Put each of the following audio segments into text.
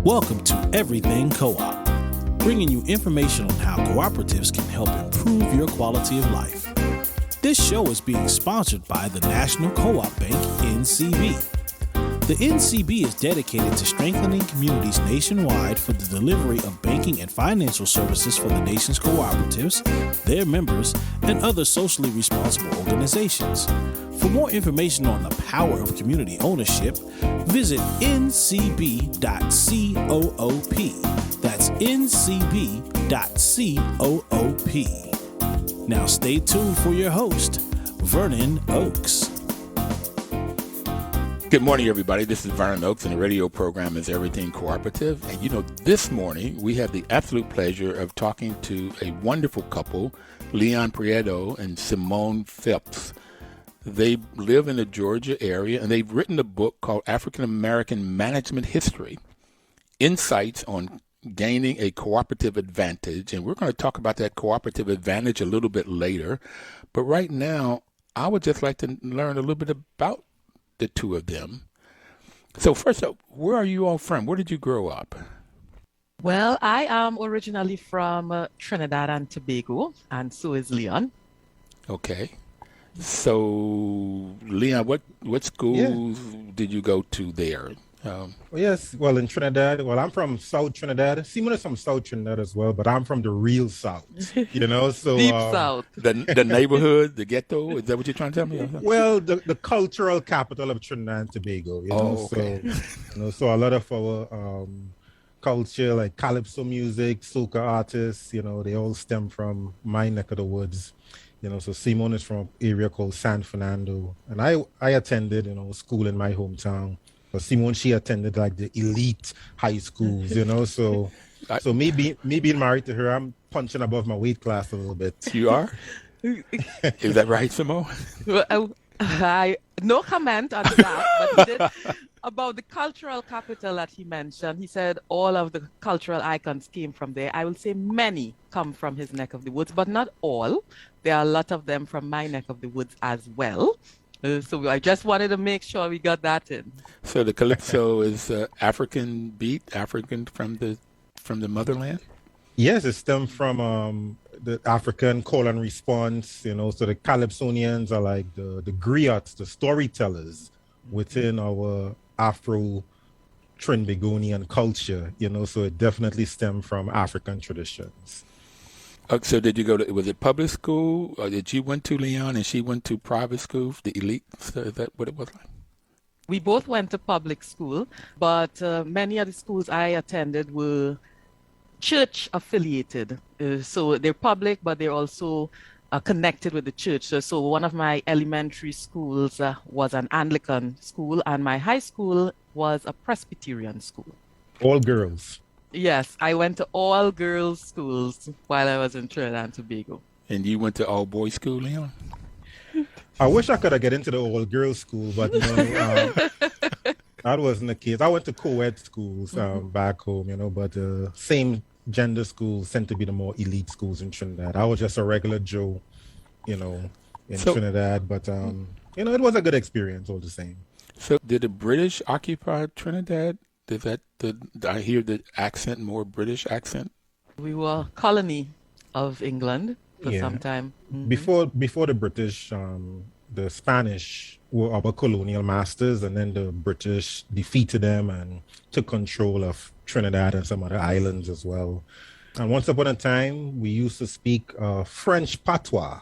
Welcome to Everything Co-op, bringing you information on how cooperatives can help improve your quality of life. This show is being sponsored by the National Co-op Bank, NCB. The NCB is dedicated to strengthening communities nationwide for the delivery of banking and financial services for the nation's cooperatives, their members, and other socially responsible organizations. For more information on the power of community ownership, visit ncb.coop. That's ncb.coop. Now stay tuned for your host, Vernon Oaks. Good morning, everybody. This is Vernon Oaks, and the radio program is Everything Cooperative. And this morning we have the absolute pleasure of talking to a wonderful couple, Leon Prieto and Simone Phipps. They live in the Georgia area, and they've written a book called African American Management History, Insights on Gaining a Cooperative Advantage. And we're going to talk about that cooperative advantage a little bit later. But right now, I would just like to learn a little bit about the two of them. So first up, where are you all from? Where did you grow up? Well, I am originally from Trinidad and Tobago, and so is Leon. Okay. So, Leon, what schools did you go to there? In Trinidad. Well, I'm from South Trinidad. Simon is from South Trinidad as well, but I'm from the real South, so Deep South. The neighborhood, the ghetto, is that what you're trying to tell me? Well, the cultural capital of Trinidad and Tobago, okay. So a lot of our culture, like calypso music, soca artists, they all stem from my neck of the woods. So Simon is from an area called San Fernando, and I attended, school in my hometown. But Simone, she attended like the elite high schools, so me being married to her, I'm punching above my weight class a little bit. You are? Is that right, Simone? Well, I no comment on that, but he did about the cultural capital that he mentioned. He said all of the cultural icons came from there. I will say many come from his neck of the woods, but not all. There are a lot of them from my neck of the woods as well. So I just wanted to make sure we got that in. So the calypso is African beat, African from the motherland? Yes, it stemmed from the African call and response, so the Calypsonians are like the griots, the storytellers within our Afro-Trinbagonian culture, so it definitely stemmed from African traditions. So did you go to, was it public school, or did you went to Leon and she went to private school, the elite? So is that what it was like? We both went to public school, but many of the schools I attended were church affiliated. So they're public, but they're also connected with the church. So one of my elementary schools was an Anglican school, and my high school was a Presbyterian school. All girls. Yes, I went to all girls schools while I was in Trinidad and Tobago. And you went to all boys school, Leon? I wish I could have get into the all girls school, but that wasn't the case. I went to co-ed schools back home, but same gender schools tend to be the more elite schools in Trinidad. I was just a regular Joe, in Trinidad, but it was a good experience all the same. So did the British occupy Trinidad? I hear the accent, more British accent? We were a colony of England for some time. Mm-hmm. Before the British, the Spanish were our colonial masters, and then the British defeated them and took control of Trinidad and some other islands as well. And once upon a time, we used to speak French patois,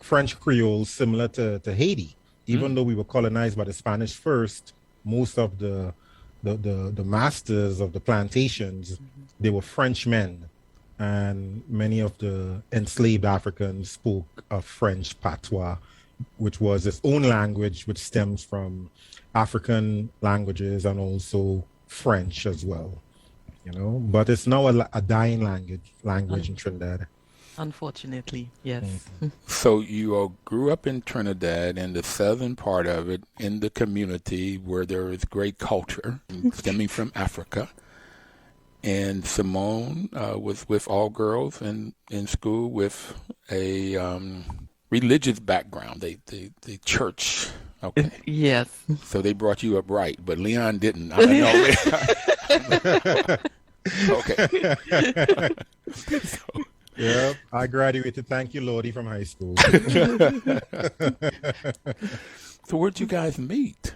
French Creole, similar to Haiti. Even though we were colonized by the Spanish first, most of the masters of the plantations, they were Frenchmen, and many of the enslaved Africans spoke a French patois, which was its own language, which stems from African languages and also French as well. But it's now a dying language in Trinidad. Unfortunately, yes. Mm-hmm. So you all grew up in Trinidad, in the southern part of it, in the community where there is great culture stemming from Africa. And Simone was with all girls in school with a religious background, the church Okay. Yes. So they brought you up right, but Leon didn't. I know. Okay. Yeah, I graduated, thank you, Lordy, from high school. So where'd you guys meet?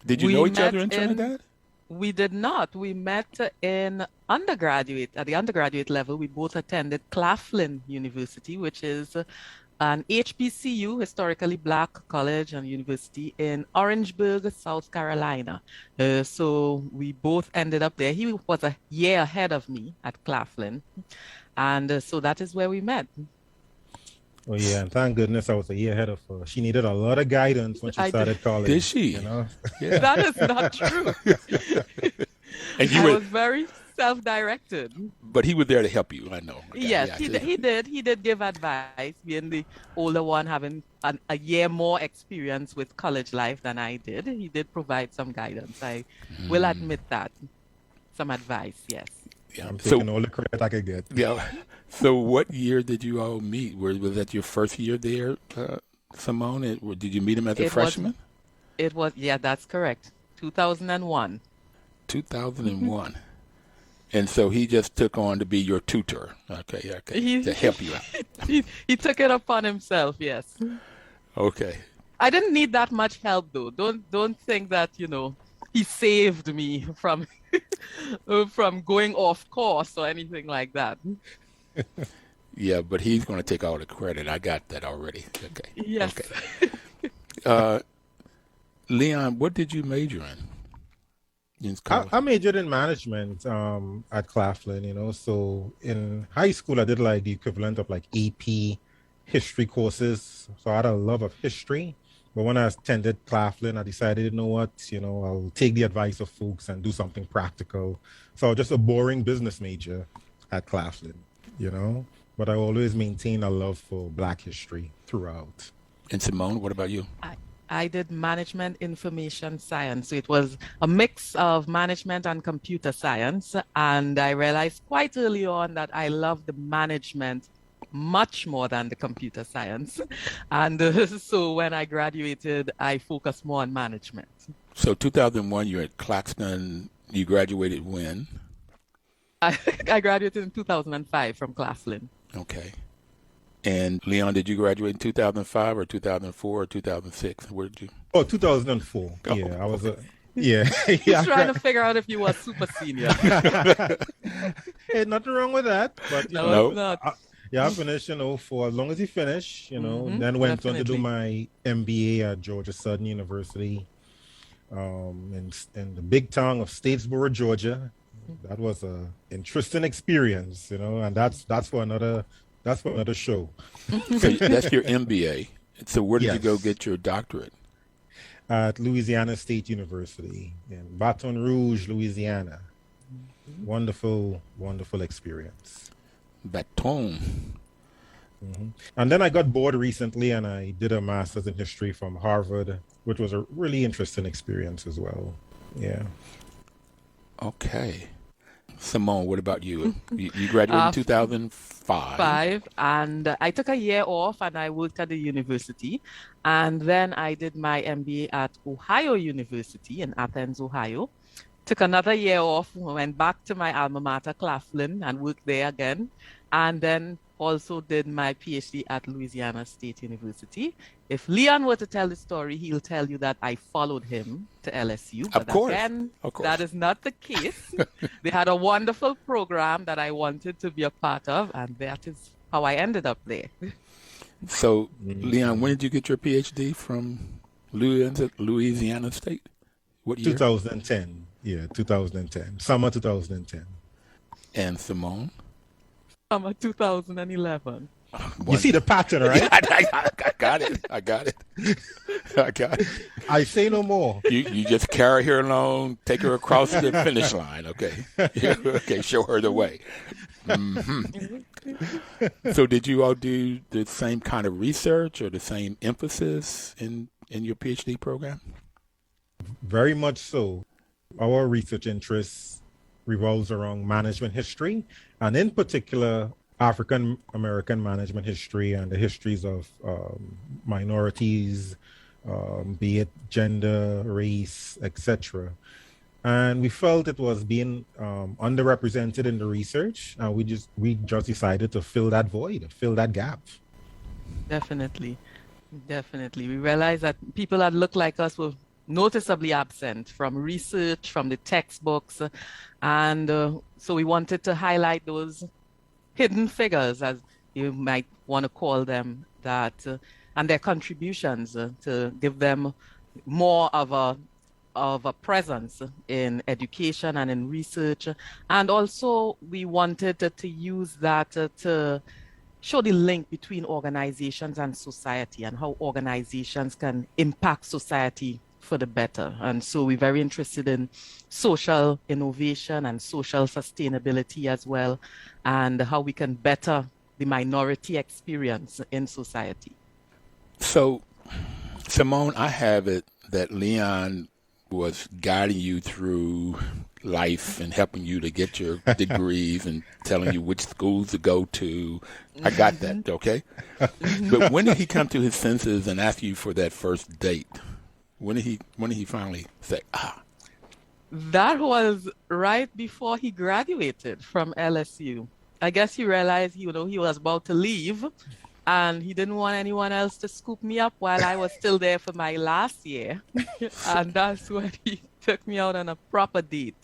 Did you We know each met other in Trinidad? We did not. We met in undergraduate, at the undergraduate level. We both attended Claflin University, which is an HBCU, historically black college and university in Orangeburg, South Carolina. So we both ended up there. He was a year ahead of me at Claflin. And so that is where we met. Oh yeah, and thank goodness I was a year ahead of her. She needed a lot of guidance when she started college. Did she? You know? Yeah. That is not true. And you I were, was very self-directed. but he was there to help you. I know. Okay, Yes, yeah, he did. He did give advice, being the older one, having a year more experience with college life than I did. He did provide some guidance. I will admit that. Some advice, yes. Yeah. I'm taking all the credit I could get. Yeah. So what year did you all meet? Was that your first year there, Simone? Did you meet him as a freshman? It was, yeah, that's correct. 2001. 2001. And so he just took on to be your tutor. Okay, to help you out. He took it upon himself, yes. Okay. I didn't need that much help, though. Don't think that, he saved me from from going off course or anything like that. Yeah, but he's going to take all the credit. I got that already. Okay. Yes. Okay. Leon, what did you major in college? I majored in management at Claflin, so in high school I did like the equivalent of like AP history courses. So I had a love of history. But when I attended Claflin, I decided, you know what, I'll take the advice of folks and do something practical. So just a boring business major at Claflin, But I always maintain a love for Black history throughout. And Simone, what about you? I did management information science. So it was a mix of management and computer science. And I realized quite early on that I loved the management much more than the computer science. And so when I graduated, I focused more on management. So 2001, you're at Claxton. You graduated when? I graduated in 2005 from Claflin. Okay. And Leon, did you graduate in 2005 or 2004 or 2006? Where did you? Oh, 2004. Oh. Yeah, I was yeah. He's trying to figure out if you were super senior. Hey, nothing wrong with that. But No. It's not. I finished, for as long as you finish, then went on to do my MBA at Georgia Southern University in the big town of Statesboro, Georgia. That was a interesting experience, and that's for another show. So that's your MBA. So where did you go Yes. get your doctorate? At Louisiana State University in Baton Rouge, Louisiana. Wonderful, wonderful experience. Baton. And then I got bored recently and I did a master's in history from Harvard, which was a really interesting experience as well. Yeah. Okay. Simone, what about you? You graduated in 2005. And I took a year off and I worked at the university. And then I did my MBA at Ohio University in Athens, Ohio. Took another year off, went back to my alma mater, Claflin, and worked there again. And then also did my PhD at Louisiana State University. If Leon were to tell the story, he'll tell you that I followed him to LSU. But Of course. again, Of course. that is not the case. They had a wonderful program that I wanted to be a part of, and that is how I ended up there. So, Leon, when did you get your PhD from Louisiana State? What year? 2010. Yeah, 2010. Summer 2010. And Simone? Summer 2011. You see the pattern, right? I got it. I got it. I say no more. You just carry her along, take her across the finish line, okay? Okay, show her the way. So did you all do the same kind of research or the same emphasis in your PhD program? Very much so. Our research interests revolves around management history, and in particular, African American management history and the histories of minorities, be it gender, race, etc. And we felt it was being underrepresented in the research, and we just decided to fill that void, fill that gap. Definitely. We realized that people that look like us were noticeably absent from research, from the textbooks, and so we wanted to highlight those hidden figures, as you might want to call them, that and their contributions to give them more of a presence in education and in research. And also we wanted to use that to show the link between organizations and society, and how organizations can impact society for the better. And so we're very interested in social innovation and social sustainability as well, and how we can better the minority experience in society. So, Simone, I have it that Leon was guiding you through life and helping you to get your degrees and telling you which schools to go to. I got that, okay? But when did he come to his senses and ask you for that first date? When did he finally say, That was right before he graduated from LSU. I guess he realized, he was about to leave, and he didn't want anyone else to scoop me up while I was still there for my last year. And that's when he took me out on a proper date.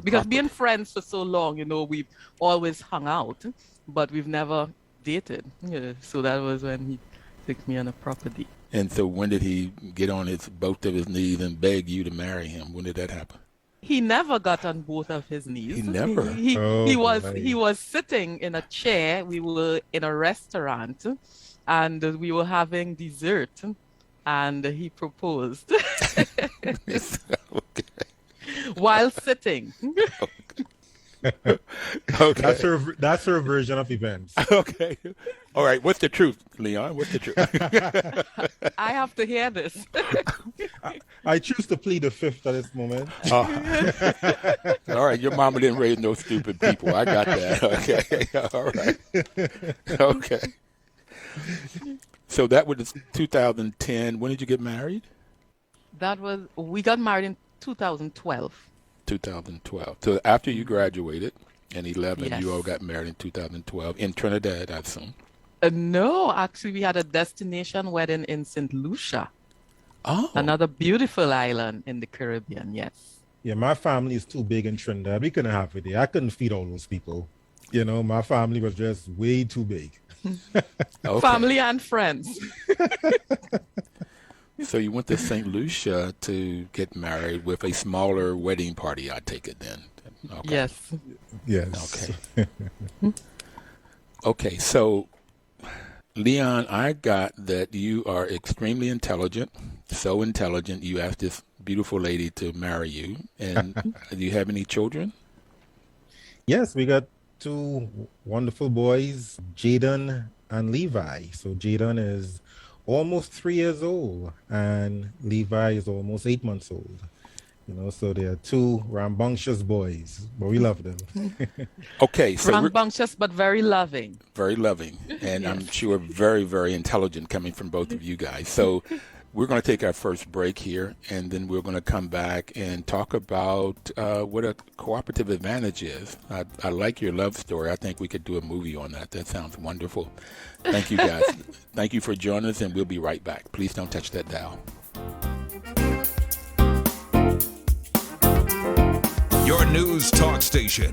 Because being friends for so long, we've always hung out, but we've never dated. Yeah, so that was when he took me on a proper date. And so when did he get on both of his knees and beg you to marry him? When did that happen? He never got on both of his knees. He never? He was sitting in a chair. We were in a restaurant, and we were having dessert, and he proposed. Okay. While sitting. Okay. That's her version of events. Okay. All right. What's the truth, Leon? What's the truth? I have to hear this. I choose to plead the fifth at this moment. All right. Your mama didn't raise no stupid people. I got that. Okay. All right. Okay. So that was 2010. When did you get married? We got married in 2012. 2012. So after you graduated in 11, Yes. you all got married in 2012 in Trinidad, I assume. No, actually, we had a destination wedding in St. Lucia. Oh. Another beautiful island in the Caribbean, yes. Yeah, my family is too big in Trinidad. We couldn't have it there. I couldn't feed all those people. My family was just way too big. Okay. Family and friends. So you went to St. Lucia to get married with a smaller wedding party, I take it then. Okay. Yes. Yes. Okay. Okay, so Leon, I got that you are extremely intelligent, so intelligent you asked this beautiful lady to marry you. And do you have any children? Yes, we got two wonderful boys, Jayden and Levi. So Jayden is almost 3 years old, and Levi is almost 8 months old. So they are two rambunctious boys, but we love them. Okay, so Rambunctious, but very loving. very loving, and I'm sure very, very intelligent coming from both of you guys. So we're going to take our first break here, and then we're going to come back and talk about what a cooperative advantage is. I like your love story. I think we could do a movie on that. That sounds wonderful. Thank you, guys. Thank you for joining us, and we'll be right back. Please don't touch that dial. Your news talk station.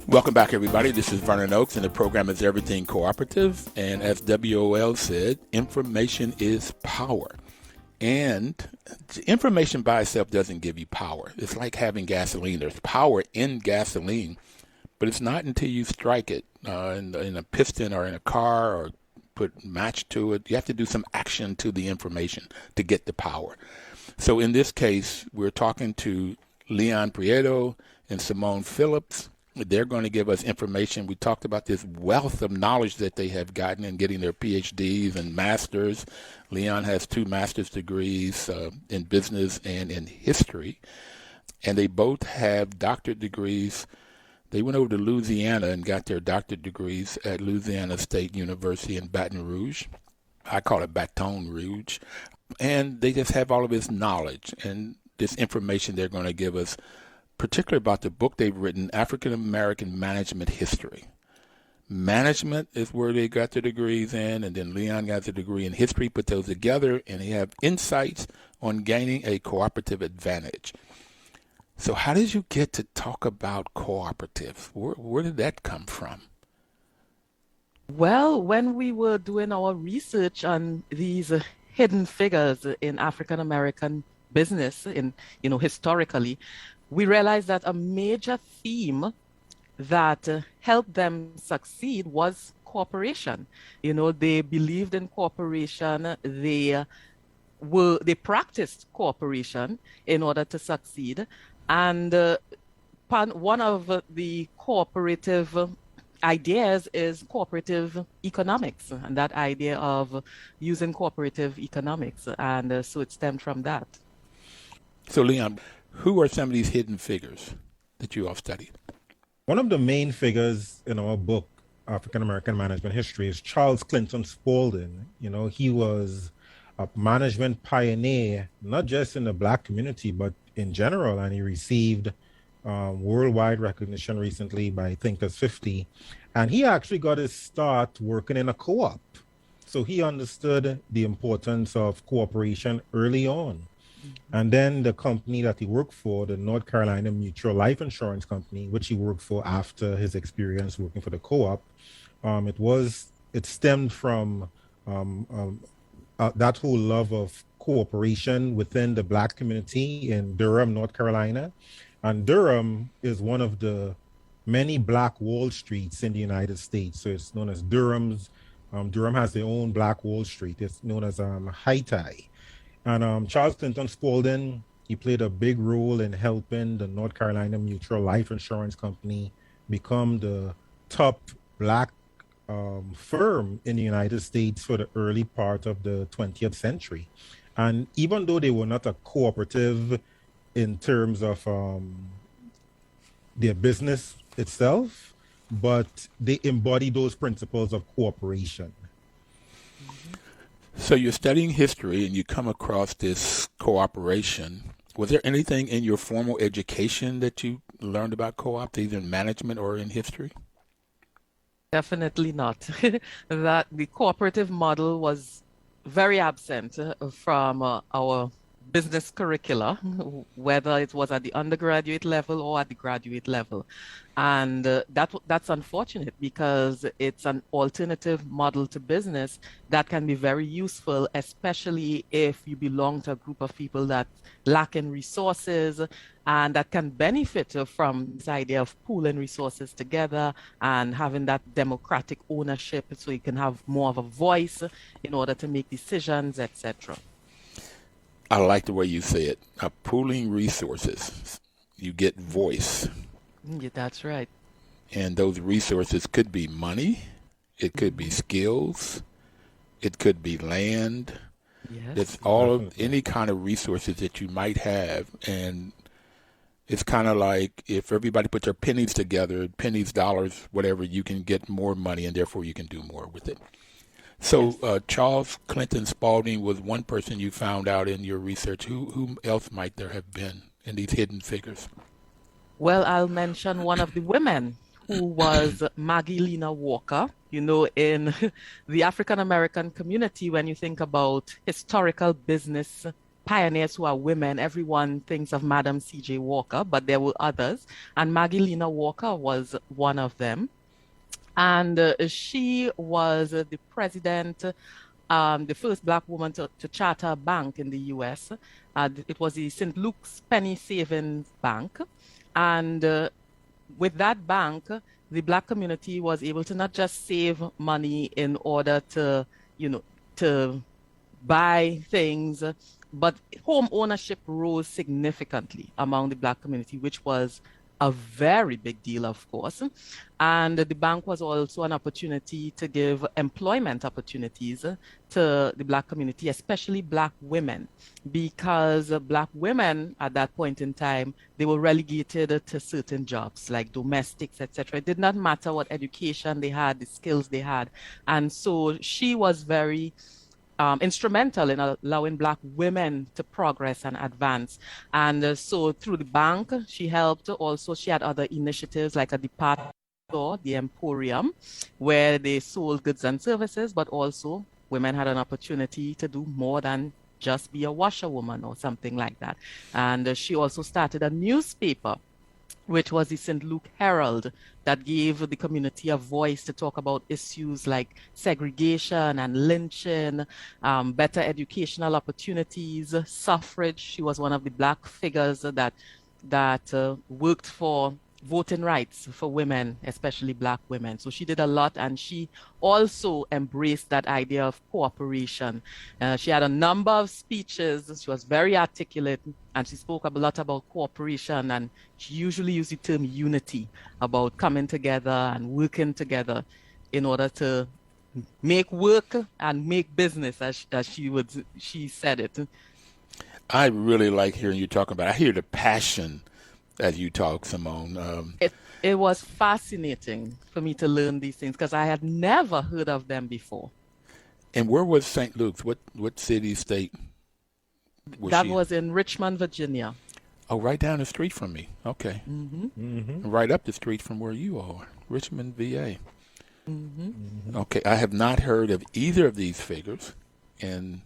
Welcome back, everybody. This is Vernon Oaks, and the program is Everything Cooperative. And as WOL said, information is power. And information by itself doesn't give you power. It's like having gasoline. There's power in gasoline, but it's not until you strike it in a piston or in a car or put match to it. You have to do some action to the information to get the power. So in this case, we're talking to Leon Prieto and Simone Phipps. They're going to give us information. We talked about this wealth of knowledge that they have gotten in getting their PhDs and masters. Leon has 2 master's degrees in business and in history. And they both have doctorate degrees They went over to Louisiana and got their doctorate degrees at Louisiana State University in Baton Rouge. I call it Baton Rouge. And they just have all of this knowledge and this information they're going to give us, particularly about the book they've written, African American Management History. Management is where they got their degrees in, and then Leon got the degree in history, put those together, and they have insights on gaining a cooperative advantage. So how did you get to talk about cooperatives? Where did that come from? Well, when we were doing our research on these hidden figures in African American business, historically, we realized that a major theme that helped them succeed was cooperation. They believed in cooperation. They practiced cooperation in order to succeed. And one of the cooperative ideas is cooperative economics, and that idea of using cooperative economics. And so it stemmed from that. So, Leon, who are some of these hidden figures that you all studied? One of the main figures in our book, African American Management History, is Charles Clinton Spaulding. He was a management pioneer, not just in the Black community, but in general, and he received worldwide recognition recently by Thinkers 50. And he actually got his start working in a co-op. So he understood the importance of cooperation early on. And then the company that he worked for, the North Carolina Mutual Life Insurance Company, which he worked for after his experience working for the co-op, it stemmed from that whole love of cooperation within the Black community in Durham, North Carolina. And Durham is one of the many Black Wall Streets in the United States. So it's known as Durham has their own Black Wall Street. It's known as Haiti. And Charles Clinton Spaulding, he played a big role in helping the North Carolina Mutual Life Insurance Company become the top Black firm in the United States for the early part of the 20th century. And even though they were not a cooperative in terms of their business itself, but they embody those principles of cooperation. So you're studying history and you come across this cooperation. Was there anything in your formal education that you learned about co-op, either in management or in history? Definitely not. That the cooperative model was very absent from our business curricula, whether it was at the undergraduate level or at the graduate level. And that's unfortunate, because it's an alternative model to business that can be very useful, especially if you belong to a group of people that lack in resources and that can benefit from this idea of pooling resources together and having that democratic ownership, so you can have more of a voice in order to make decisions, etc. I like the way you say it. Pooling resources. You get voice. Yeah, that's right. And those resources could be money. It could be skills. It could be land. Yes. It's all of any kind of resources that you might have. And it's kind of like if everybody put their pennies together, pennies, dollars, whatever, you can get more money, and therefore you can do more with it. So Charles Clinton Spaulding was one person you found out in your research. Who else might there have been in these hidden figures? Well, I'll mention one of the women, who was Magdalena Walker. In the African American community, when you think about historical business pioneers who are women, everyone thinks of Madam C.J. Walker, but there were others. And Magdalena Walker was one of them. And she was the president, the first Black woman to charter a bank in the U.S. It was the St. Luke's Penny Savings Bank. And with that bank, the Black community was able to not just save money in order to buy things, but home ownership rose significantly among the Black community, which was a very big deal, of course. And the bank was also an opportunity to give employment opportunities to the Black community, especially Black women, because Black women at that point in time, they were relegated to certain jobs like domestics, etc. It did not matter what education they had, the skills they had. And so she was very instrumental in allowing Black women to progress and advance. And so through the bank, she helped. Also, she had other initiatives like a department store, the Emporium, where they sold goods and services, but also women had an opportunity to do more than just be a washerwoman or something like that. And she also started a newspaper, which was the St. Luke Herald, that gave the community a voice to talk about issues like segregation and lynching, better educational opportunities, suffrage. She was one of the Black figures that worked for voting rights for women, especially Black women. So she did a lot, and she also embraced that idea of cooperation. She had a number of speeches. She was very articulate, and she spoke a lot about cooperation, and she usually used the term unity, about coming together and working together in order to make work and make business, as she said it. I really like hearing you talk about it. I hear the passion as you talk, Simone. It was fascinating for me to learn these things because I had never heard of them before. And where was St. Luke's? What city, state? That was in Richmond, Virginia. Oh, right down the street from me. Okay. Mm-hmm. Mm-hmm. Right up the street from where you are, Richmond, VA. Mm-hmm. Mm-hmm. Okay, I have not heard of either of these figures. And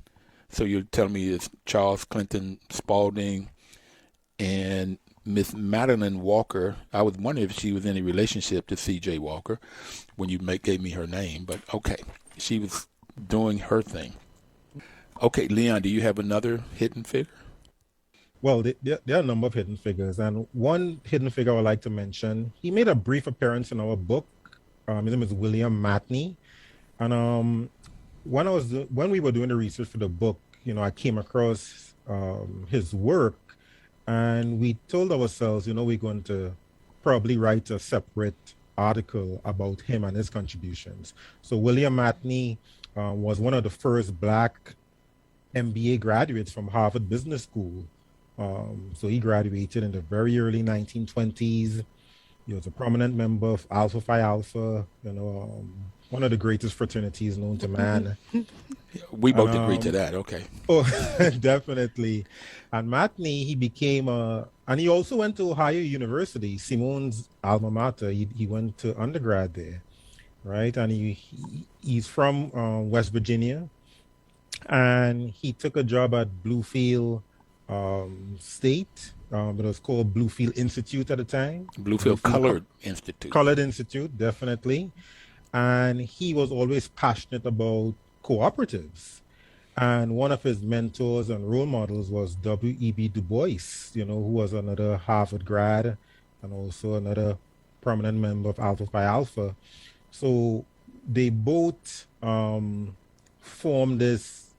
so you're telling me it's Charles Clinton Spalding and Miss Magdalena Walker. I was wondering if she was in a relationship to C.J. Walker when you gave me her name, but okay, she was doing her thing. Okay, Leon, do you have another hidden figure? Well, there are a number of hidden figures, and one hidden figure I would like to mention, he made a brief appearance in our book. His name is William Matheny, and when we were doing the research for the book, I came across his work. And we told ourselves, we're going to probably write a separate article about him and his contributions. So William Matheny was one of the first Black MBA graduates from Harvard Business School. So he graduated in the very early 1920s. He was a prominent member of Alpha Phi Alpha, one of the greatest fraternities known to man. We both agree to that. Okay. Oh, definitely. And Matheny, he became and he also went to Ohio University, Simone's alma mater. He went to undergrad there, right? And he's from West Virginia, and he took a job at Bluefield State. It was called Bluefield Institute at the time. Bluefield Colored Institute. Colored Institute, definitely. And he was always passionate about cooperatives. And one of his mentors and role models was W.E.B. Du Bois, who was another Harvard grad and also another prominent member of Alpha Phi Alpha. So they both formed this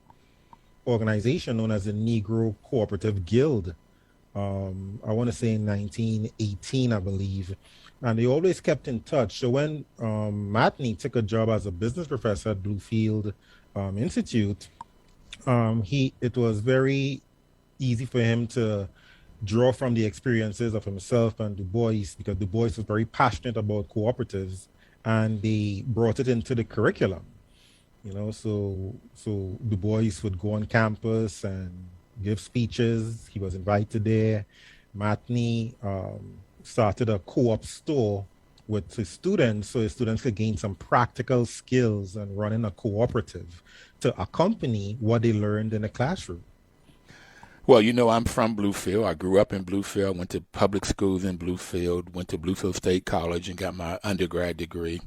organization known as the Negro Cooperative Guild. I want to say in 1918, I believe. And they always kept in touch. So when Matheny took a job as a business professor at Bluefield Institute, it was very easy for him to draw from the experiences of himself and Du Bois, because Du Bois was very passionate about cooperatives, and they brought it into the curriculum. So Du Bois would go on campus and give speeches. He was invited there. Matheny started a co-op store with his students, so his students could gain some practical skills and running a cooperative to accompany what they learned in the classroom. Well, I'm from Bluefield. I grew up in Bluefield, went to public schools in Bluefield, went to Bluefield State College and got my undergrad degree.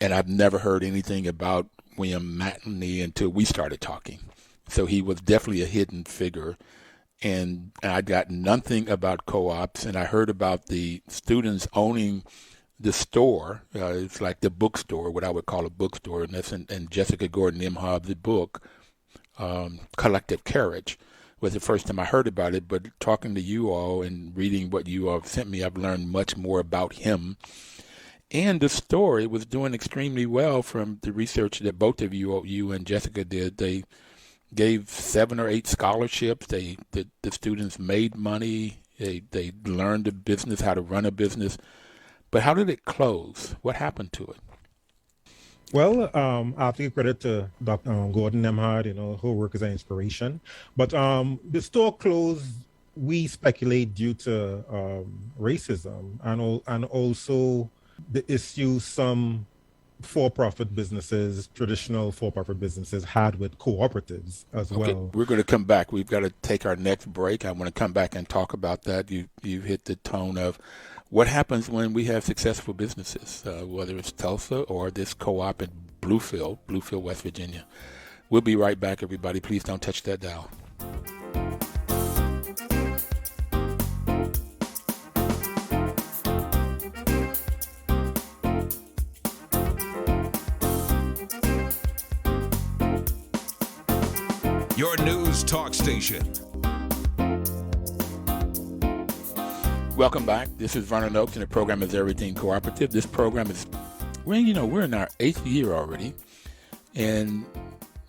And I've never heard anything about William Matheny until we started talking. So he was definitely a hidden figure. And I got nothing about co-ops, and I heard about the students owning the store. It's like the bookstore, what I would call a bookstore, and that's in Jessica Gordon M. Hobbs' book, Collective Carriage, was the first time I heard about it, but talking to you all and reading what you all sent me, I've learned much more about him. And the story was doing extremely well from the research that both of you and Jessica did. They gave 7 or 8 scholarships. The students made money. They learned the business, how to run a business. But how did it close? What happened to it? Well, I have to give credit to Dr. Gordon Nemhard, her work is an inspiration. But the store closed, we speculate, due to racism and also the issue some for-profit businesses, traditional for-profit businesses, had with cooperatives as well. We're going to come back. We've got to take our next break. I want to come back and talk about that. You hit the tone of what happens when we have successful businesses, whether it's Tulsa or this co-op in Bluefield, West Virginia. We'll be right back, everybody. Please don't touch that dial. Your news talk station. Welcome back. This is Vernon Oaks, and the program is Everything Cooperative. This program is, we're in our 8th year already, and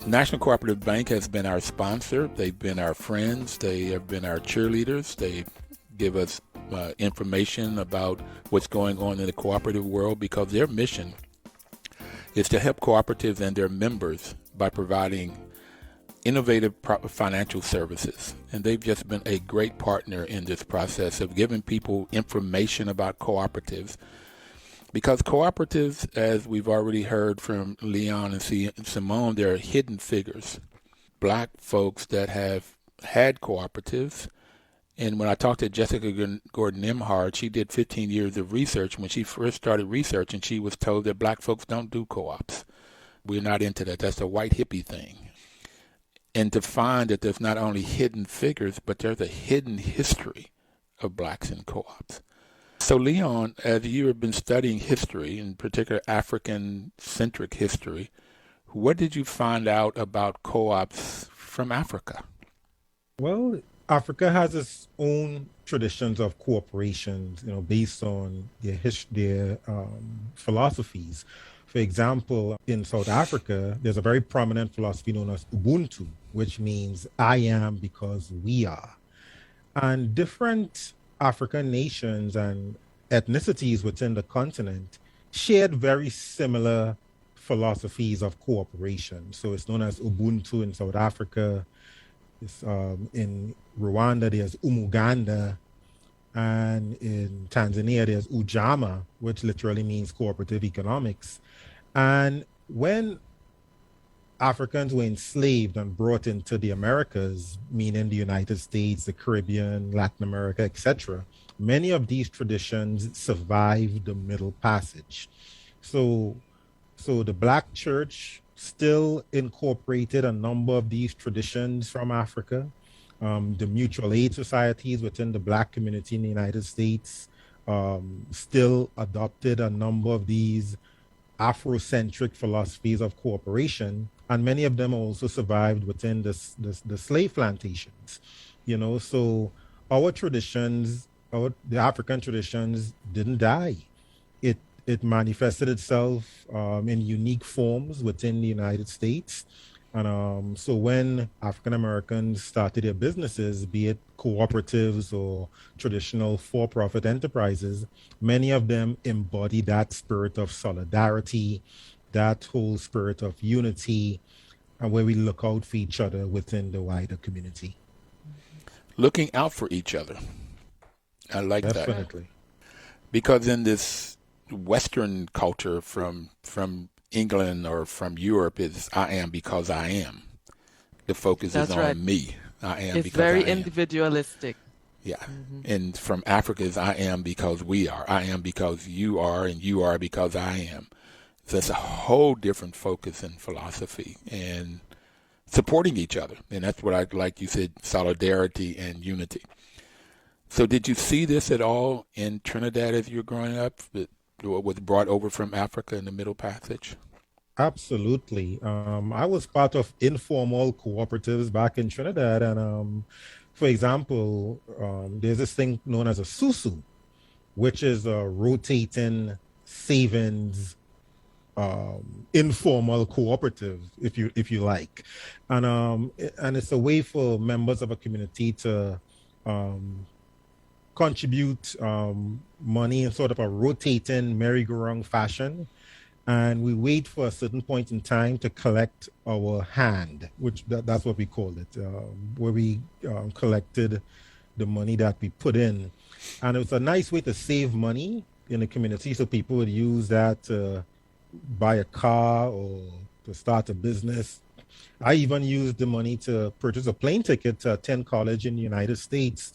National Cooperative Bank has been our sponsor. They've been our friends. They have been our cheerleaders. They give us information about what's going on in the cooperative world, because their mission is to help cooperatives and their members by providing innovative financial services. And they've just been a great partner in this process of giving people information about cooperatives. Because cooperatives, as we've already heard from Leon and Simone, they're hidden figures. Black folks that have had cooperatives. And when I talked to Jessica Gordon-Nemhard, she did 15 years of research. When she first started researching, she was told that black folks don't do co-ops. We're not into that. That's a white hippie thing. And to find that there's not only hidden figures, but there's a hidden history of blacks in co-ops. So Leon, as you have been studying history, in particular African-centric history, what did you find out about co-ops from Africa? Well, Africa has its own traditions of corporations, based on their philosophies. For example, in South Africa, there's a very prominent philosophy known as Ubuntu, which means I am because we are. And different African nations and ethnicities within the continent shared very similar philosophies of cooperation. So it's known as Ubuntu in South Africa. In Rwanda, there's Umuganda. And in Tanzania, there's Ujamaa, which literally means Cooperative Economics. And when Africans were enslaved and brought into the Americas, meaning the United States, the Caribbean, Latin America, etc., many of these traditions survived the Middle Passage. So the Black Church still incorporated a number of these traditions from Africa. The mutual aid societies within the Black community in the United States still adopted a number of these Afrocentric philosophies of cooperation, and many of them also survived within the slave plantations. So our traditions, the African traditions, didn't die. It manifested itself in unique forms within the United States. And so when African Americans started their businesses, be it cooperatives or traditional for-profit enterprises, many of them embody that spirit of solidarity, that whole spirit of unity, and where we look out for each other within the wider community. Looking out for each other. I like that. Definitely. Because in this Western culture from England or from Europe, is I am because I am. The focus is on me. I am it's because I am. It's very individualistic. Yeah. Mm-hmm. And from Africa is I am because we are. I am because you are, and you are because I am. So it's a whole different focus in philosophy and supporting each other. And that's what I like you said, solidarity and unity. So did you see this at all in Trinidad as you were growing up? What was brought over from Africa in the Middle Passage? Absolutely. I was part of informal cooperatives back in Trinidad. And for example, there's this thing known as a Susu, which is a rotating savings informal cooperative, if you like. And it's a way for members of a community to contribute money in sort of a rotating merry-go-round fashion, and we wait for a certain point in time to collect our hand, that's what we called it, where we collected the money that we put in. And it was a nice way to save money in the community, so people would use that to buy a car or to start a business. I even used the money to purchase a plane ticket to attend college in the United States.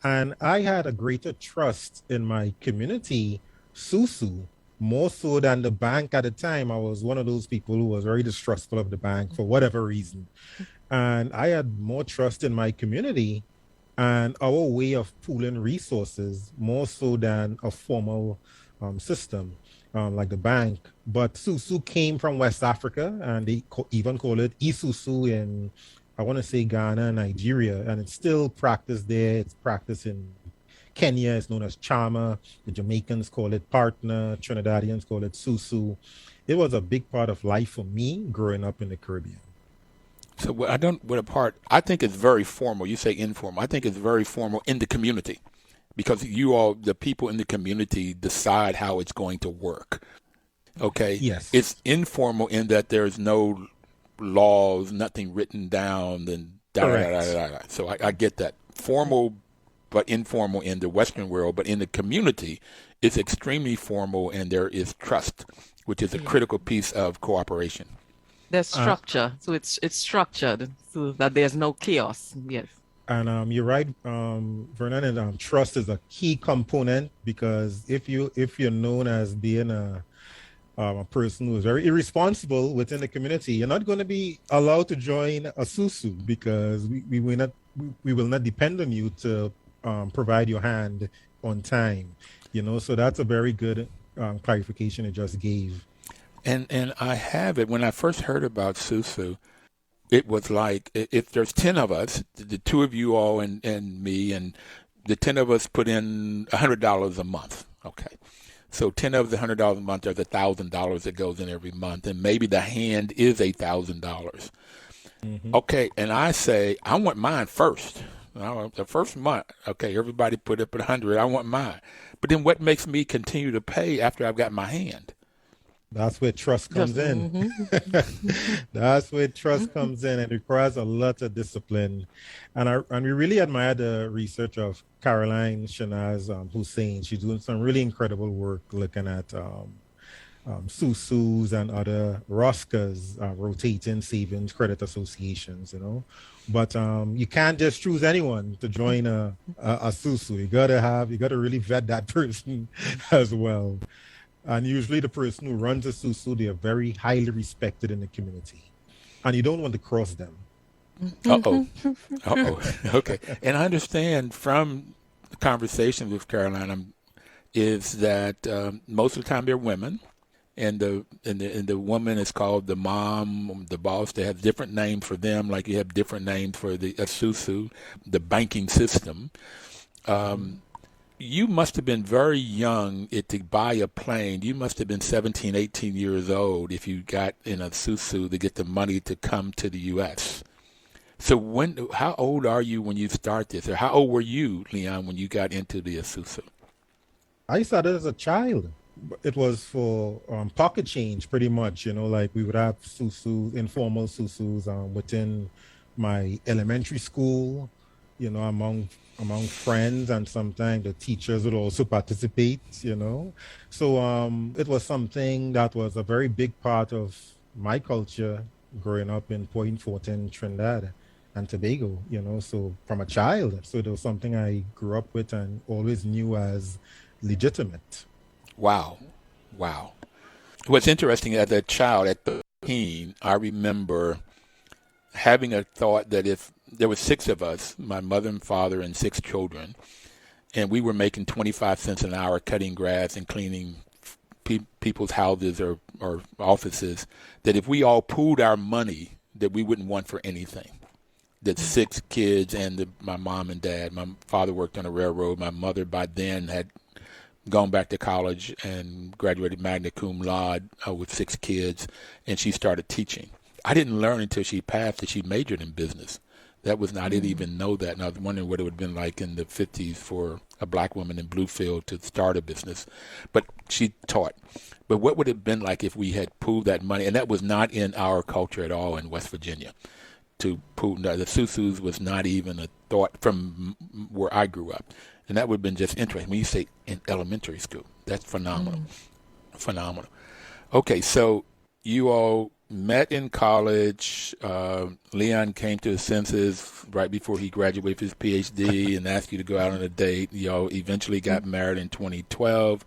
And I had a greater trust in my community, Susu, more so than the bank at the time. I was one of those people who was very distrustful of the bank for whatever reason. And I had more trust in my community and our way of pooling resources more so than a formal system like the bank. But Susu came from West Africa, and they even call it Isusu in, I want to say, Ghana and Nigeria, and it's still practiced there. It's practiced in Kenya. It's known as Chama. The Jamaicans call it partner. Trinidadians call it Susu. It was a big part of life for me growing up in the Caribbean. So I think it's very formal. You say informal. I think it's very formal in the community, because the people in the community decide how it's going to work. Okay? Yes. It's informal in that there's no laws, nothing written down, and Correct. So I get that. Formal but informal in the Western world, but in the community, it's extremely formal, and there is trust, which is a critical piece of cooperation. There's structure, so it's structured so that there's no chaos. Yes. And you're right, Vernon, and trust is a key component, because if you're known as being a person who is very irresponsible within the community, you're not going to be allowed to join a Susu, because we will not depend on you to provide your hand on time. So that's a very good clarification it just gave. And I have it. When I first heard about Susu, it was like, if there's 10 of us, the two of you all and me, and the 10 of us put in $100 a month. Okay. So 10 of the $100 a month, there's $1,000 that goes in every month, and maybe the hand is $1,000. Mm-hmm. Okay. And I say, I want mine first. The first month, okay, everybody put up at 100. I want mine. But then what makes me continue to pay after I've got my hand? That's where trust comes in. That's where trust comes in. It requires a lot of discipline. And we really admire the research of Caroline Shanaz Hussein. She's doing some really incredible work looking at Susus and other ROSCAs, rotating savings credit associations, But you can't just choose anyone to join a Susu. You gotta really vet that person as well. And usually the person who runs a Susu, they are very highly respected in the community. And you don't want to cross them. Uh-oh. Okay. And I understand from the conversation with Caroline is that most of the time they're women. And the woman is called the mom, the boss. They have different names for them, like you have different names for the Susu, the banking system. You must have been very young to buy a plane. You must have been 17, 18 years old if you got in a Susu to get the money to come to the U.S. So how old are you when you start this? Or how old were you, Leon, when you got into the Susu? I started as a child. It was for pocket change, pretty much. Like we would have Susus, informal Susus within my elementary school, among friends, and sometimes the teachers would also participate, So it was something that was a very big part of my culture growing up in Point Fortin, Trinidad and Tobago, so from a child. So it was something I grew up with and always knew as legitimate. Wow. What's interesting, as a child at 13, I remember having a thought that if there were 6 of us, my mother and father and 6 children, and we were making 25 cents an hour cutting grass and cleaning people's houses or offices, that if we all pooled our money, that we wouldn't want for anything. That 6 kids and my mom and dad. My father worked on a railroad. My mother by then had gone back to college and graduated magna cum laude with 6 kids, and she started teaching. I didn't learn until she passed that she majored in business. That was I didn't even know that, and I was wondering what it would have been like in the 50s for a black woman in Bluefield to start a business. But she taught. But what would it have been like if we had pooled that money? And that was not in our culture at all in West Virginia. To pool the Susus was not even a thought from where I grew up. And that would have been just interesting. When you say in elementary school, that's phenomenal. Phenomenal. Okay, so you all met in college. Leon came to his senses right before he graduated his PhD and asked you to go out on a date. Y'all eventually got married in 2012.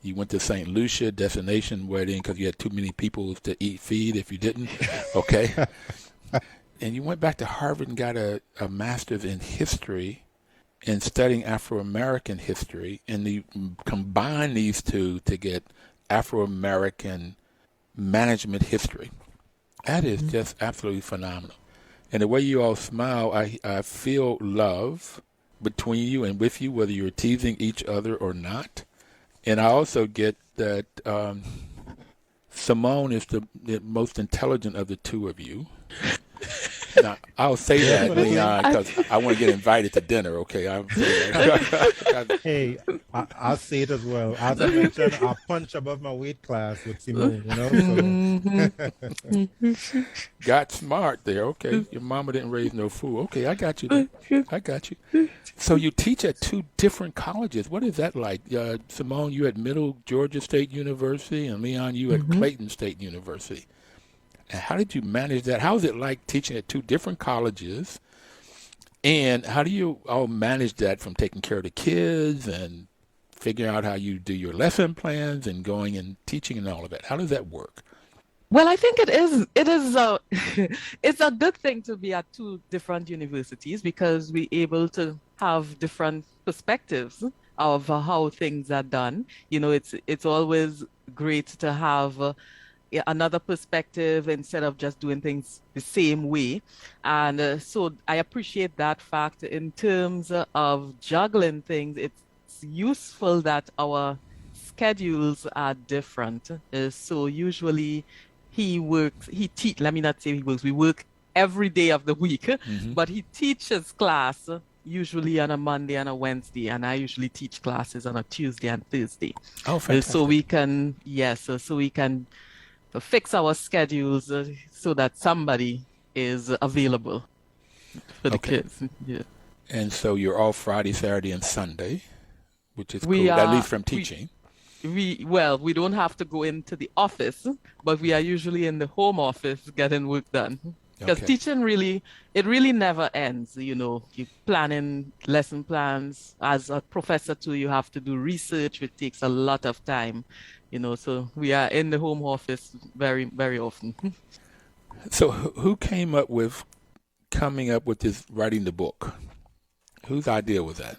You went to St. Lucia, destination wedding, because you had too many people to feed if you didn't. Okay. And you went back to Harvard and got a master's in history and studying Afro-American history. And you combine these two to get Afro-American management history. That is just absolutely phenomenal. And the way you all smile, I feel love between you and with you, whether you're teasing each other or not. And I also get that Simone is the most intelligent of the two of you. Now, I'll say that, Leon, because I want to get invited to dinner, okay? I'll say that. Hey, I'll say it as well. As I mentioned, I punch above my weight class with Simone, So. Got smart there, okay. Your mama didn't raise no fool. Okay, I got you there. I got you. So you teach at 2 different colleges. What is that like? Simone, you at Middle Georgia State University, and Leon, you at Clayton State University. And how did you manage that? How is it like teaching at 2 different colleges? And how do you all manage that from taking care of the kids and figuring out how you do your lesson plans and going and teaching and all of that? How does that work? Well, I think it is it's a good thing to be at 2 different universities because we're able to have different perspectives of how things are done. It's always great to have another perspective instead of just doing things the same way. And so I appreciate that fact. In terms of juggling things, it's useful that our schedules are different. So usually we work every day of the week, but he teaches class usually on a Monday and a Wednesday, and I usually teach classes on a Tuesday and Thursday. Oh, fantastic. So we can, fix our schedules so that somebody is available for the kids. Yeah. And so you're off Friday, Saturday, and Sunday, which is cool, at least from teaching. We don't have to go into the office, but we are usually in the home office getting work done. Because teaching really never ends. You're planning lesson plans. As a professor too, you have to do research, which takes a lot of time. So we are in the home office very, very often. So who came up with this writing the book? Whose idea was that?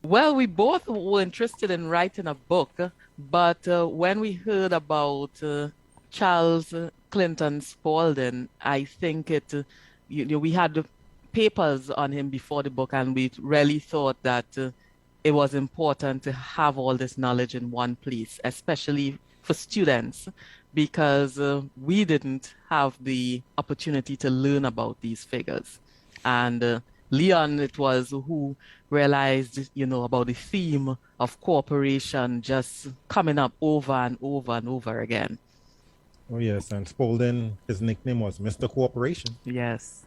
Well, we both were interested in writing a book, but when we heard about Charles Clinton Spaulding, I think we had papers on him before the book, and we really thought that it was important to have all this knowledge in one place, especially for students, because we didn't have the opportunity to learn about these figures. And Leon, it was who realized, about the theme of cooperation just coming up over and over and over again. Oh, yes. And Spaulding, his nickname was Mr. Cooperation. Yes.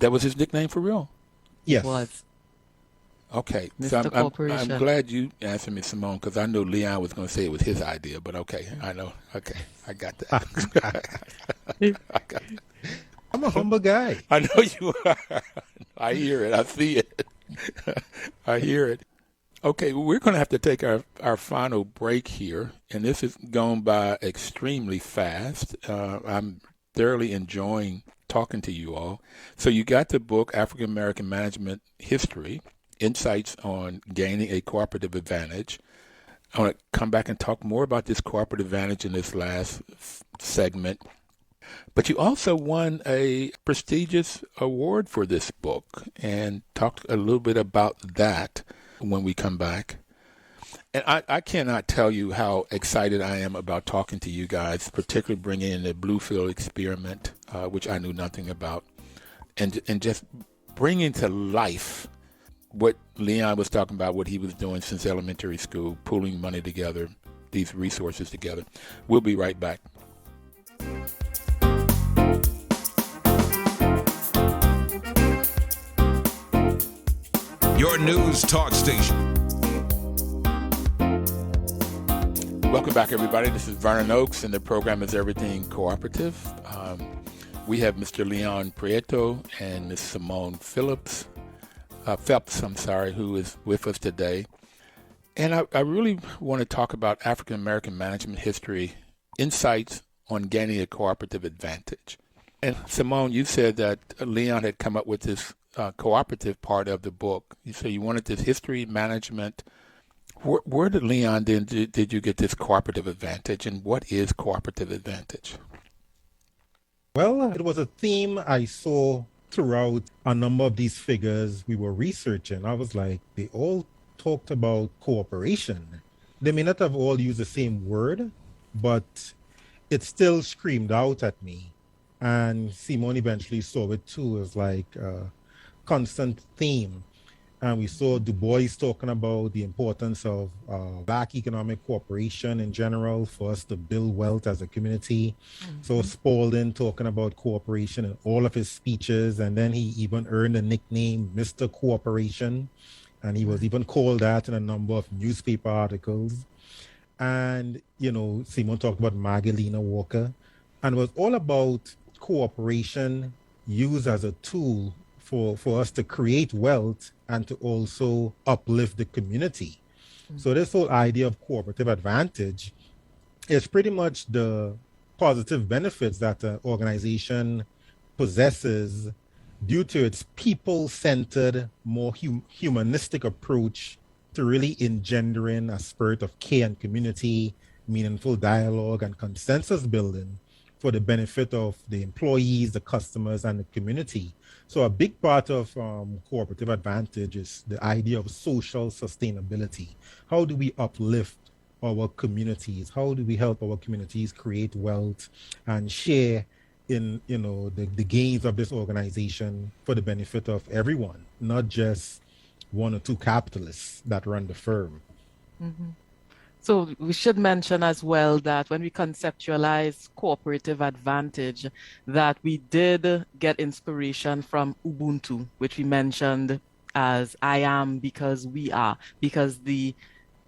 That was his nickname for real? Yes. It was. Okay. Mr. So Cooperation. I'm glad you answered me, Simone, because I know Leon was going to say it was his idea, but okay. I know. Okay. I got that. I'm a humble guy. I know you are. I hear it. I see it. I hear it. Okay, we're going to have to take our final break here, and this is going by extremely fast. I'm thoroughly enjoying talking to you all. So you got the book, African American Management History, Insights on Gaining a Cooperative Advantage. I want to come back and talk more about this Cooperative Advantage in this last segment. But you also won a prestigious award for this book, and talk a little bit about that when we come back. And I cannot tell you how excited I am about talking to you guys, particularly bringing in the Bluefield experiment, which I knew nothing about, and just bringing to life what Leon was talking about, what he was doing since elementary school, pooling money together, these resources together. We'll be right back. Your news talk station. Welcome back, everybody. This is Vernon Oaks, and the program is Everything Cooperative. We have Mr. Leon Prieto and Ms. Simone Phipps, who is with us today. And I really want to talk about African American management history, insights on gaining a cooperative advantage. And Simone, you said that Leon had come up with this cooperative part of the book. You said you wanted this history management. Where did Leon did you get this cooperative advantage, and what is cooperative advantage? Well, it was a theme I saw throughout a number of these figures we were researching. I was like, they all talked about cooperation. They may not have all used the same word, but it still screamed out at me. And Simone eventually saw it too as like a constant theme. And we saw Du Bois talking about the importance of Black economic cooperation in general for us to build wealth as a community. Mm-hmm. So Spalding talking about cooperation in all of his speeches. And then he even earned a nickname, Mr. Cooperation. And he was even called that in a number of newspaper articles. And, Simone talked about Magdalena Walker. And it was all about cooperation used as a tool for us to create wealth and to also uplift the community. Mm-hmm. So this whole idea of cooperative advantage is pretty much the positive benefits that an organization possesses due to its people-centered, more humanistic approach to really engendering a spirit of care and community, meaningful dialogue and consensus building for the benefit of the employees, the customers, and the community. So a big part of cooperative advantage is the idea of social sustainability. How do we uplift our communities? How do we help our communities create wealth and share in the gains of this organization for the benefit of everyone, not just one or two capitalists that run the firm? Mm-hmm. So we should mention as well that when we conceptualize cooperative advantage, that we did get inspiration from Ubuntu, which we mentioned as I am because we are, because the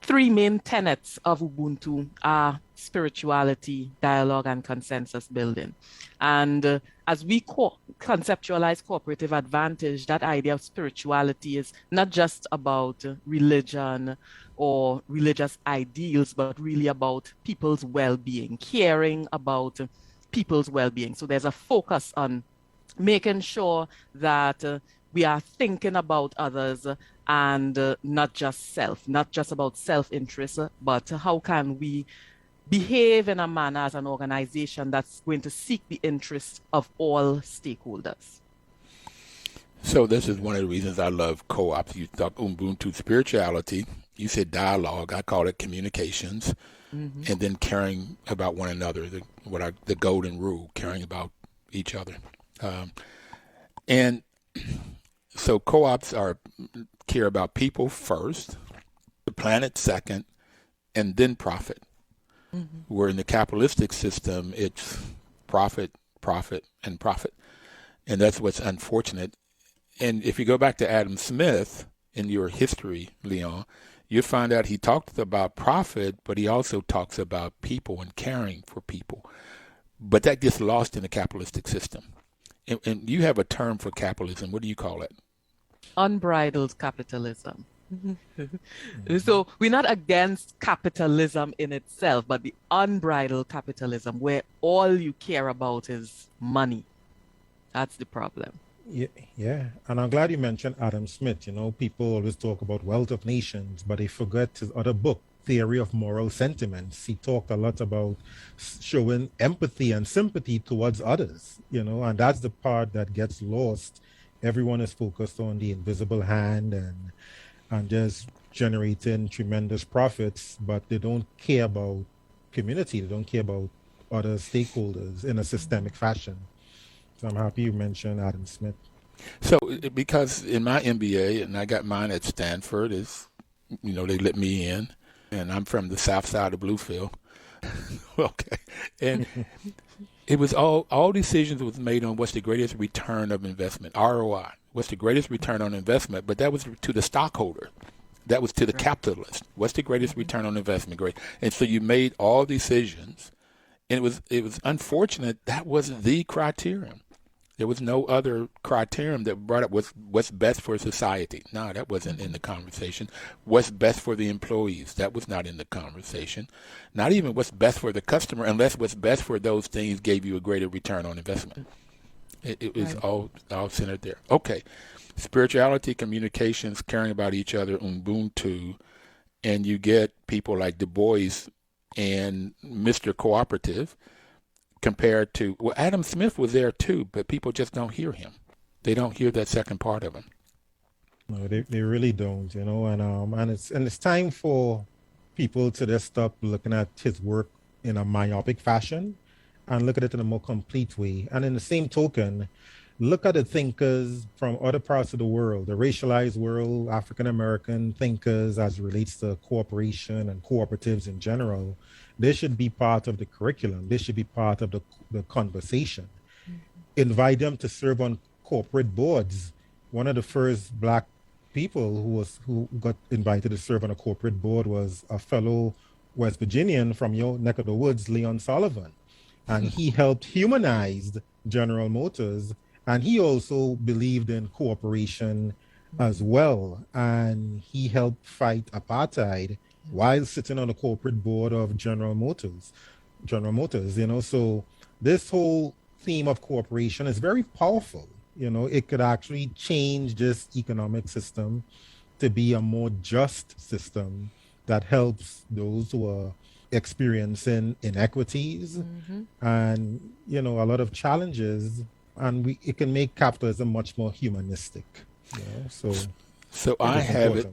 three main tenets of Ubuntu are spirituality, dialogue, and consensus building. And as we conceptualize cooperative advantage, that idea of spirituality is not just about religion or religious ideals, but really about people's well-being, caring about people's well-being. So there's a focus on making sure that we are thinking about others and not just about self-interest, but how can we behave in a manner as an organization that's going to seek the interests of all stakeholders. So this is one of the reasons I love co-ops. You talk Ubuntu spirituality, you said dialogue, I call it communications, and then caring about one another, the golden rule, caring about each other. And so co-ops care about people first, the planet second, and then profit. Mm-hmm. Where in the capitalistic system, it's profit, profit, and profit. And that's what's unfortunate. And if you go back to Adam Smith in your history, Leon, you find out he talked about profit, but he also talks about people and caring for people. But that gets lost in the capitalistic system. And you have a term for capitalism. What do you call it? Unbridled capitalism. So we're not against capitalism in itself, but the unbridled capitalism where all you care about is money. That's the problem. Yeah, and I'm glad you mentioned Adam Smith. People always talk about Wealth of Nations, but they forget his other book, Theory of Moral Sentiments. He talked a lot about showing empathy and sympathy towards others, and that's the part that gets lost. Everyone is focused on the invisible hand and just generating tremendous profits, but they don't care about community. They don't care about other stakeholders in a systemic fashion. So I'm happy you mentioned Adam Smith. So, because in my MBA, and I got mine at Stanford, they let me in, and I'm from the south side of Bluefield. Okay. And it was all decisions was made on what's the greatest return of investment, ROI. What's the greatest return on investment? But that was to the stockholder. That was to the capitalist. What's the greatest return on investment? Great. And so you made all decisions, and it was unfortunate that wasn't the criterion. There was no other criterion that brought up what's best for society. No, that wasn't in the conversation. What's best for the employees? That was not in the conversation. Not even what's best for the customer, unless what's best for those things gave you a greater return on investment. It was all centered there. Okay. Spirituality, communications, caring about each other, Ubuntu, and you get people like Du Bois and Mr. Cooperative, compared to, Adam Smith was there too, but people just don't hear him. They don't hear that second part of him. No, they really don't, and it's time for people to just stop looking at his work in a myopic fashion and look at it in a more complete way. And in the same token, look at the thinkers from other parts of the world, the racialized world, African-American thinkers as it relates to cooperation and cooperatives in general. They should be part of the curriculum. They should be part of the conversation. Invite them to serve on corporate boards. One of the first Black people who got invited to serve on a corporate board was a fellow West Virginian from your neck of the woods, Leon Sullivan. And he helped humanize General Motors. And he also believed in cooperation as well. And he helped fight apartheid while sitting on the corporate board of General Motors. So this whole theme of cooperation is very powerful. It could actually change this economic system to be a more just system that helps those who are experiencing inequities and, a lot of challenges. And it can make capitalism much more humanistic. So I have it.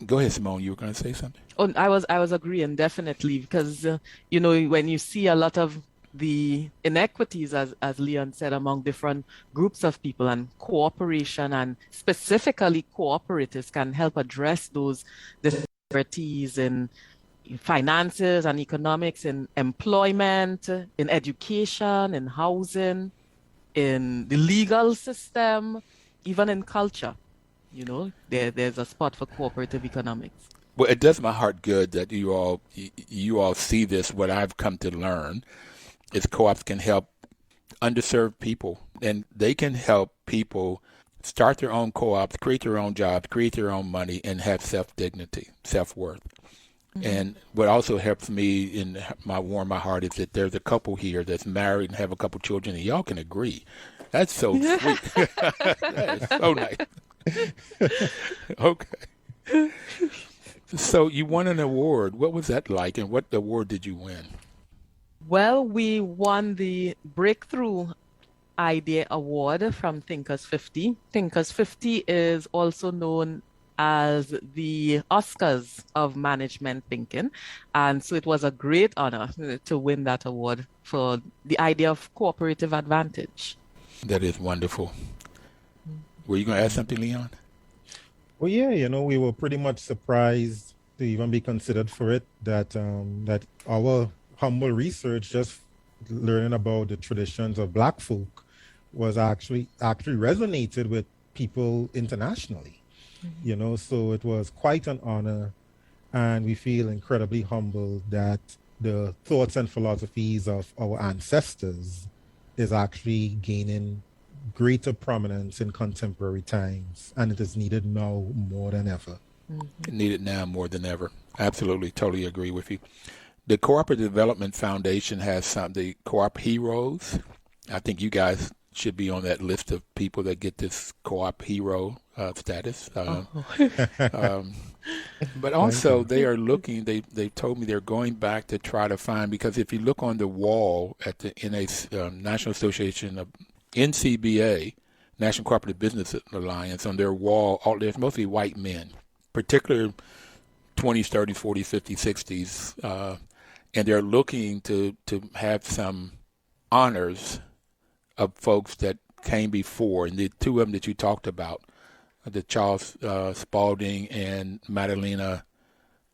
Go ahead, Simone. You were going to say something. Oh, I was agreeing definitely because when you see a lot of the inequities, as Leon said, among different groups of people, and cooperation and specifically cooperatives can help address those disparities in finances and economics, in employment, in education, in housing, in the legal system, even in culture. There's a spot for cooperative economics. Well, it does my heart good that you all see this. What I've come to learn is co-ops can help underserved people, and they can help people start their own co-ops, create their own jobs, create their own money, and have self-dignity, self-worth. And what also helps me in warm my heart is that there's a couple here that's married and have a couple children, and y'all can agree. That's so sweet. That is so nice. Okay. So you won an award. What was that like, and what award did you win? Well, we won the Breakthrough Idea Award from Thinkers 50. Thinkers 50 is also known as the Oscars of management thinking. And so it was a great honor to win that award for the idea of cooperative advantage. That is wonderful. Were you going to add something, Leon? Well, yeah, we were pretty much surprised to even be considered for it, that our humble research, just learning about the traditions of Black folk, was actually resonated with people internationally. So it was quite an honor, and we feel incredibly humbled that the thoughts and philosophies of our ancestors is actually gaining greater prominence in contemporary times, and it is needed now more than ever. Needed now more than ever. Absolutely, totally agree with you. The Cooperative Development Foundation has the Co-op Heroes. I think you guys should be on that list of people that get this co-op hero status. But also they are looking, they've told me they're going back to try to find, because if you look on the wall at the National Association of NCBA, National Cooperative Business Alliance, on their wall, there's mostly white men, particularly 20s, 30s, 40s, 50s, 60s, and they're looking to have some honors of folks that came before. And the two of them that you talked about, the Charles Spalding and Magdalena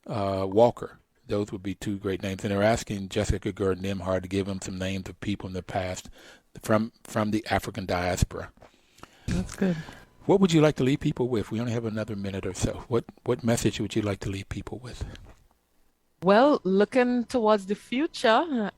Walker, those would be two great names. And they're asking Jessica Gurdon Nimhard to give them some names of people in the past from the African diaspora. That's good. What would you like to leave people with? We only have another minute or so. What message would you like to leave people with? Well, looking towards the future,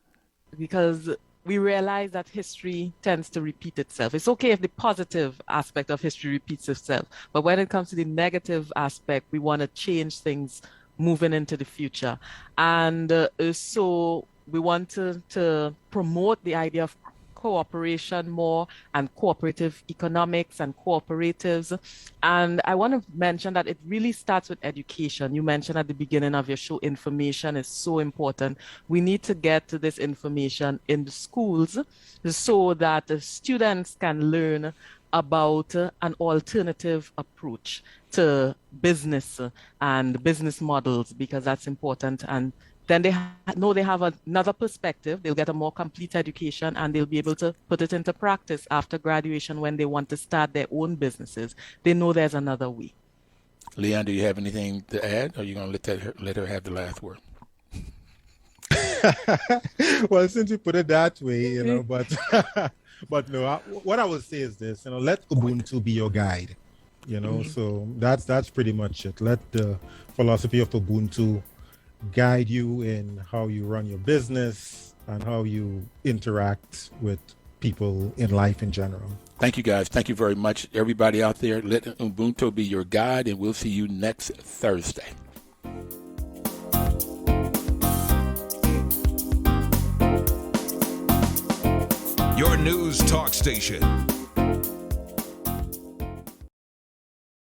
because we realize that history tends to repeat itself. It's okay if the positive aspect of history repeats itself, but when it comes to the negative aspect, we want to change things moving into the future. And so we want to promote the idea of cooperation more, and cooperative economics and cooperatives. And I want to mention that it really starts with education. You mentioned at the beginning of your show, information is so important. We need to get to this information in the schools so that the students can learn about an alternative approach to business and business models, because that's important. And then they know they have another perspective. They'll get a more complete education, and they'll be able to put it into practice after graduation when they want to start their own businesses. They know there's another way. Leon, do you have anything to add, or are you going to let her have the last word? Well, since you put it that way, but no, what I would say is this, let Ubuntu be your guide, so that's pretty much it. Let the philosophy of Ubuntu guide you in how you run your business and how you interact with people in life in general. Thank you, guys. Thank you very much. Everybody out there, let Ubuntu be your guide, and we'll see you next Thursday. Your news talk station.